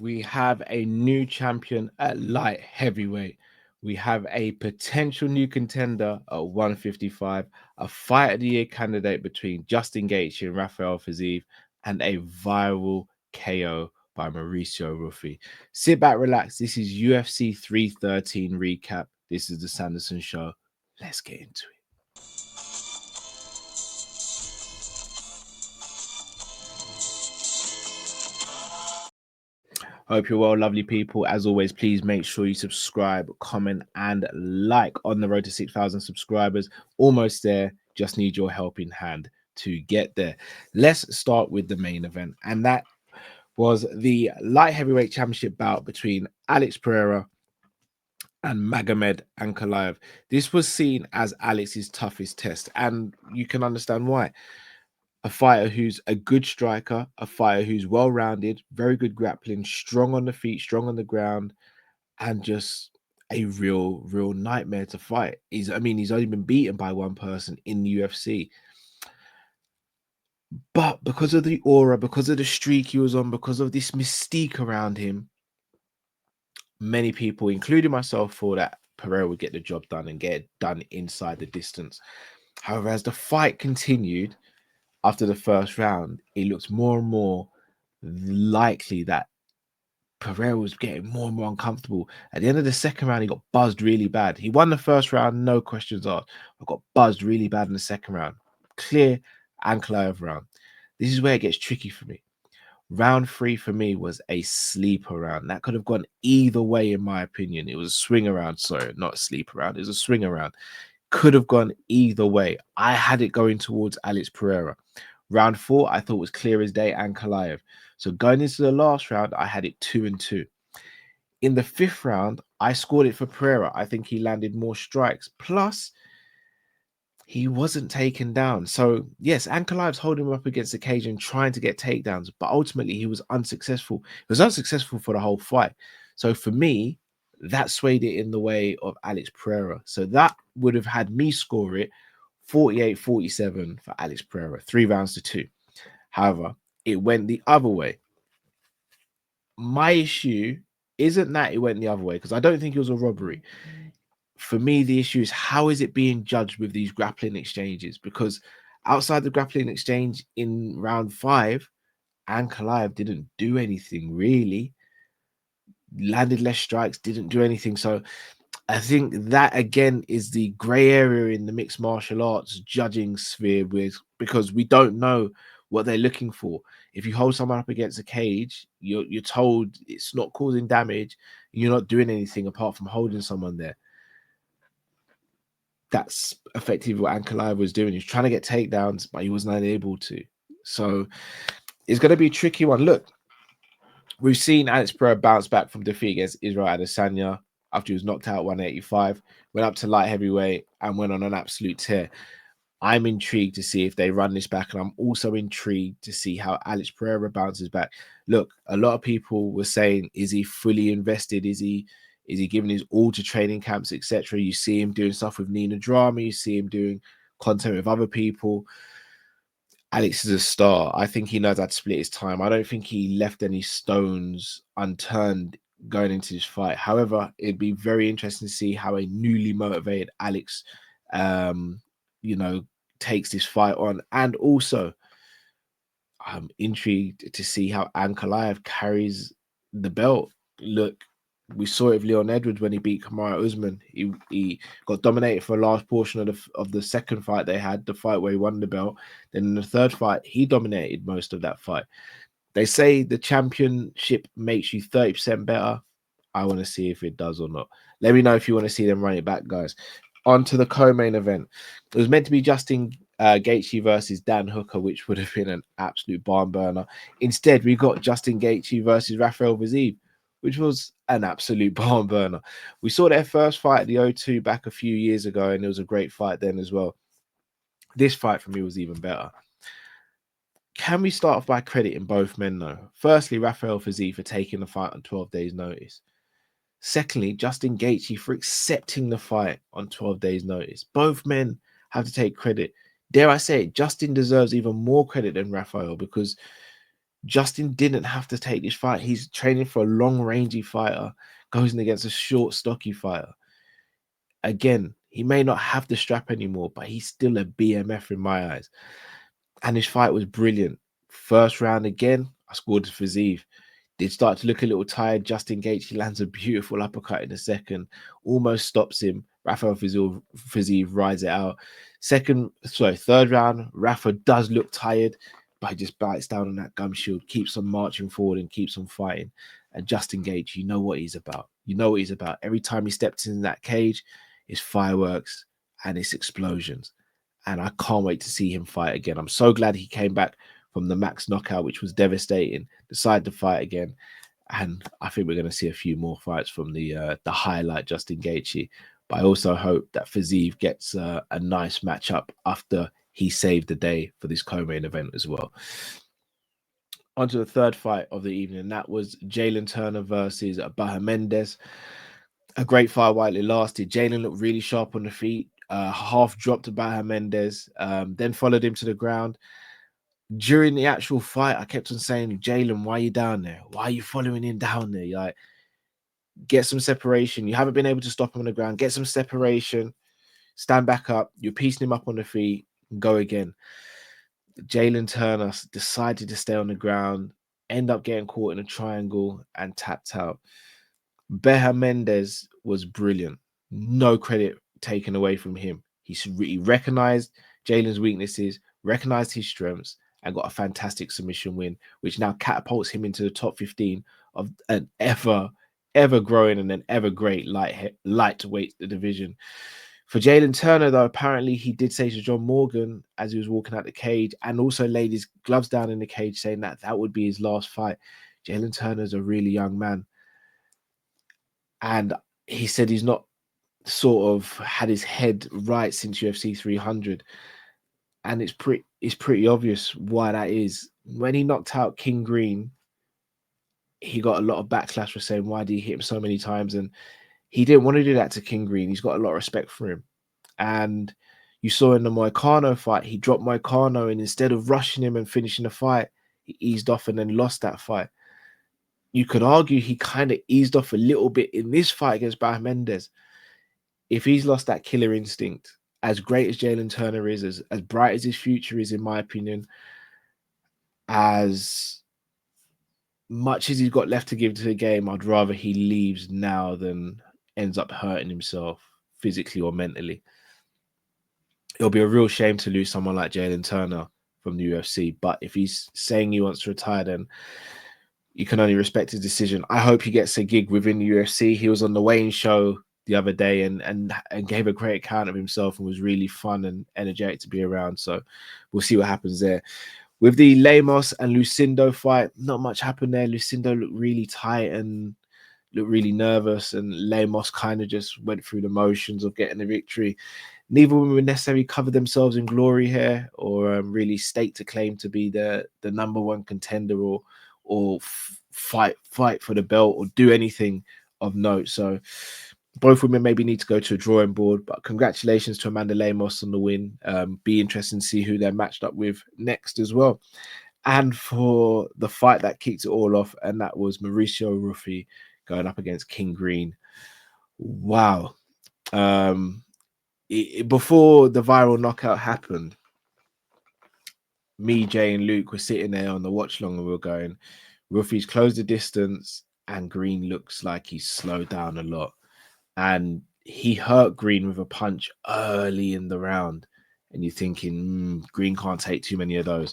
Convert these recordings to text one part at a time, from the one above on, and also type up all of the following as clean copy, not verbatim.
We have a new champion at light heavyweight. We have a potential new contender at 155, a fight of the year candidate between Justin Gaethje and Rafael Fiziev, and a viral KO by Mauricio Ruffy. Sit back, relax. This is UFC 313 recap. This is the Sanderson Show. Let's get into it. Hope you're well, lovely people. As always, please make sure you subscribe, comment, and like on the road to 6,000 subscribers. Almost there. Just need your helping hand to get there. Let's start with the main event, and that was the light heavyweight championship bout between Alex Pereira and Magomed Ankalaev. This was seen as Alex's toughest test, and you can understand why. A fighter who's a good striker, a fighter who's well rounded, very good grappling, strong on the feet, strong on the ground, and just a real nightmare to fight. He's only been beaten by one person in the UFC. But because of the aura, because of the streak he was on, because of this mystique around him, many people, including myself, thought that Pereira would get the job done and get it done inside the distance. However, as the fight continued, after the first round, it looked more and more likely that Pereira was getting more and more uncomfortable. At the end of the second round, he got buzzed really bad. He won the first round, no questions asked. I got buzzed really bad in the second round. Clear Ankalaev round. This is where it gets tricky for me. Round 3 for me was a sleeper round. That could have gone either way, in my opinion. It was a swing around. Sorry, not a sleeper round. It was a swing around. Could have gone either way. I had it going towards Alex Pereira. Round 4, I thought was clear as day, Ankalaev. So going into the last round, I had it 2-2. In the 5th round, I scored it for Pereira. I think he landed more strikes. Plus, he wasn't taken down. So, yes, Ankalaev's holding him up against the cage and trying to get takedowns, but ultimately he was unsuccessful. He was unsuccessful for the whole fight. So, for me, that swayed it in the way of Alex Pereira. So, that would have had me score it 48-47 for Alex Pereira, 3-2. However, it went the other way. My issue isn't that it went the other way, because I don't think it was a robbery. For me, the issue is how is it being judged with these grappling exchanges? Because outside the grappling exchange in round 5, Ankalaev didn't do anything really. Landed less strikes, didn't do anything. So I think that again is the grey area in the mixed martial arts judging sphere, because we don't know what they're looking for. If you hold someone up against a cage, you're told it's not causing damage, you're not doing anything apart from holding someone there. That's effectively what Ankalaev was doing. He was trying to get takedowns, but he wasn't able to. So it's going to be a tricky one. Look, we've seen Alex Pereira bounce back from defeat against Israel Adesanya after he was knocked out 185, went up to light heavyweight and went on an absolute tear. I'm intrigued to see if they run this back, and I'm also intrigued to see how Alex Pereira bounces back. Look, a lot of people were saying, is he fully invested? Is he giving his all to training camps, etc.? You see him doing stuff with Nina Drama, you see him doing content with other people. Alex is a star. I think he knows how to split his time. I don't think he left any stones unturned going into this fight. However, it'd be very interesting to see how a newly motivated Alex, you know, takes this fight on. And also, I'm intrigued to see how Ankalaev carries the belt. Look, we saw it with Leon Edwards when he beat Kamaru Usman. He got dominated for a large portion of the second fight they had, the fight where he won the belt. Then in the third fight, he dominated most of that fight. They say the championship makes you 30% better. I want to see if it does or not. Let me know if you want to see them run it back, guys. On to the co-main event. It was meant to be Justin Gaethje versus Dan Hooker, which would have been an absolute barn burner. Instead, we got Justin Gaethje versus Rafael Fiziev, which was an absolute barn burner. We saw their first fight at the O2 back a few years ago, and it was a great fight then as well. This fight for me was even better. Can we start off by crediting both men, though? Firstly, Rafael Fiziev for taking the fight on 12 days' notice. Secondly, Justin Gaethje for accepting the fight on 12 days' notice. Both men have to take credit. Dare I say it, Justin deserves even more credit than Rafael, because Justin didn't have to take this fight. He's training for a long rangy fighter, goes in against a short, stocky fighter. Again, he may not have the strap anymore, but he's still a BMF in my eyes. And his fight was brilliant. First round again, I scored for Zeev. Did start to look a little tired. Justin Gaethje lands a beautiful uppercut in the second, almost stops him. Rafael Fiziev rides it out. Third round, Rafa does look tired, but he just bites down on that gum shield, keeps on marching forward and keeps on fighting. And Justin Gaethje, you know what he's about. You know what he's about. Every time he steps in that cage, it's fireworks and it's explosions. And I can't wait to see him fight again. I'm so glad he came back from the max knockout, which was devastating, decided to fight again. And I think we're going to see a few more fights from the highlight Justin Gaethje. But I also hope that Fiziev gets a nice matchup after he saved the day for this co-main event as well. On to the third fight of the evening. That was Jalen Turner versus Baha Mendes. A great fight while it lasted. Jalen looked really sharp on the feet. Half dropped to Baha Mendes, then followed him to the ground. During the actual fight, I kept on saying, Jalen, why are you down there? Why are you following him down there? You're like, get some separation. You haven't been able to stop him on the ground. Get some separation. Stand back up. You're piecing him up on the feet. Go again. Jalen Turner decided to stay on the ground, end up getting caught in a triangle and tapped out. Beja Mendes was brilliant. No credit taken away from him. He recognized Jalen's weaknesses, recognized his strengths, and got a fantastic submission win, which now catapults him into the top 15 of an ever growing and an ever great lightweight division. For Jalen Turner, though, apparently he did say to John Morgan as he was walking out the cage, and also laid his gloves down in the cage, saying that that would be his last fight. Jalen Turner's a really young man. And he said he's not sort of had his head right since UFC 300. And it's pretty obvious why that is. When he knocked out King Green, he got a lot of backlash for saying, why did he hit him so many times? And he didn't want to do that to King Green. He's got a lot of respect for him. And you saw in the Moicano fight, he dropped Moicano, and instead of rushing him and finishing the fight, he eased off and then lost that fight. You could argue he kind of eased off a little bit in this fight against Baha Mendes. If he's lost that killer instinct, as great as Jalen Turner is, as bright as his future is, in my opinion, as much as he's got left to give to the game, I'd rather he leaves now than ends up hurting himself physically or mentally. It'll be a real shame to lose someone like Jalen Turner from the UFC. But if he's saying he wants to retire, then you can only respect his decision. I hope he gets a gig within the UFC. He was on the Wayne show the other day and gave a great account of himself and was really fun and energetic to be around. So we'll see what happens there. With the Lemos and Lucindo fight, not much happened there. Lucindo looked really tight and looked really nervous, and Lemos kind of just went through the motions of getting the victory. Neither of them would necessarily cover themselves in glory here or really stake a claim to be the number one contender or fight for the belt or do anything of note. So both women maybe need to go to a drawing board, but congratulations to Amanda Lemos on the win. Be interesting to see who they're matched up with next as well. And for the fight that kicked it all off, and that was Mauricio Ruffy going up against King Green. Wow. Before the viral knockout happened, me, Jay, and Luke were sitting there on the watch long and we were going, Ruffy's closed the distance and Green looks like he's slowed down a lot. And he hurt Green with a punch early in the round. And you're thinking, Green can't take too many of those.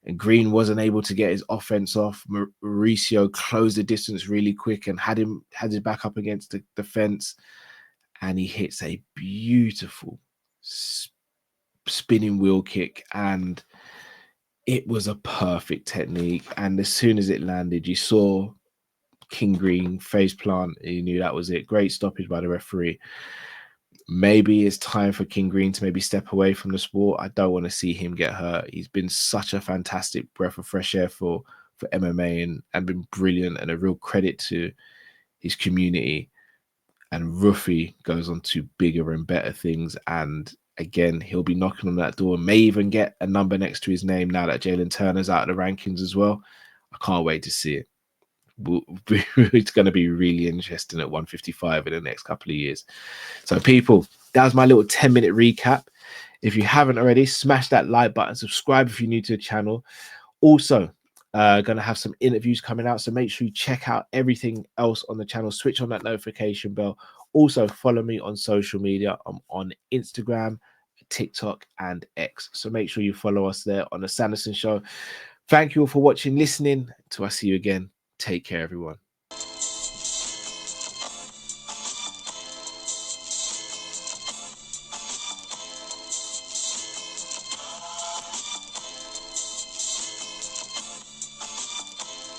And Green wasn't able to get his offense off. Mauricio closed the distance really quick and had his back up against the fence. And he hits a beautiful spinning wheel kick. And it was a perfect technique. And as soon as it landed, you saw King Green face plant. You knew that was it. Great stoppage by the referee. Maybe it's time for King Green to maybe step away from the sport. I don't want to see him get hurt. He's been such a fantastic breath of fresh air for MMA and been brilliant and a real credit to his community. And Ruffy goes on to bigger and better things. And again, he'll be knocking on that door. May even get a number next to his name now that Jalen Turner's out of the rankings as well. I can't wait to see it. It's going to be really interesting at 155 in the next couple of years. So people, that was my little 10-minute recap. If you haven't already, smash that like button, subscribe if you're new to the channel. Also, going to have some interviews coming out, so make sure you check out everything else on the channel. Switch on that notification bell. Also, follow me on social media. I'm on Instagram, TikTok, and X. So make sure you follow us there on the Sanderson Show. Thank you all for watching, listening. Till I see you again. Take care, everyone.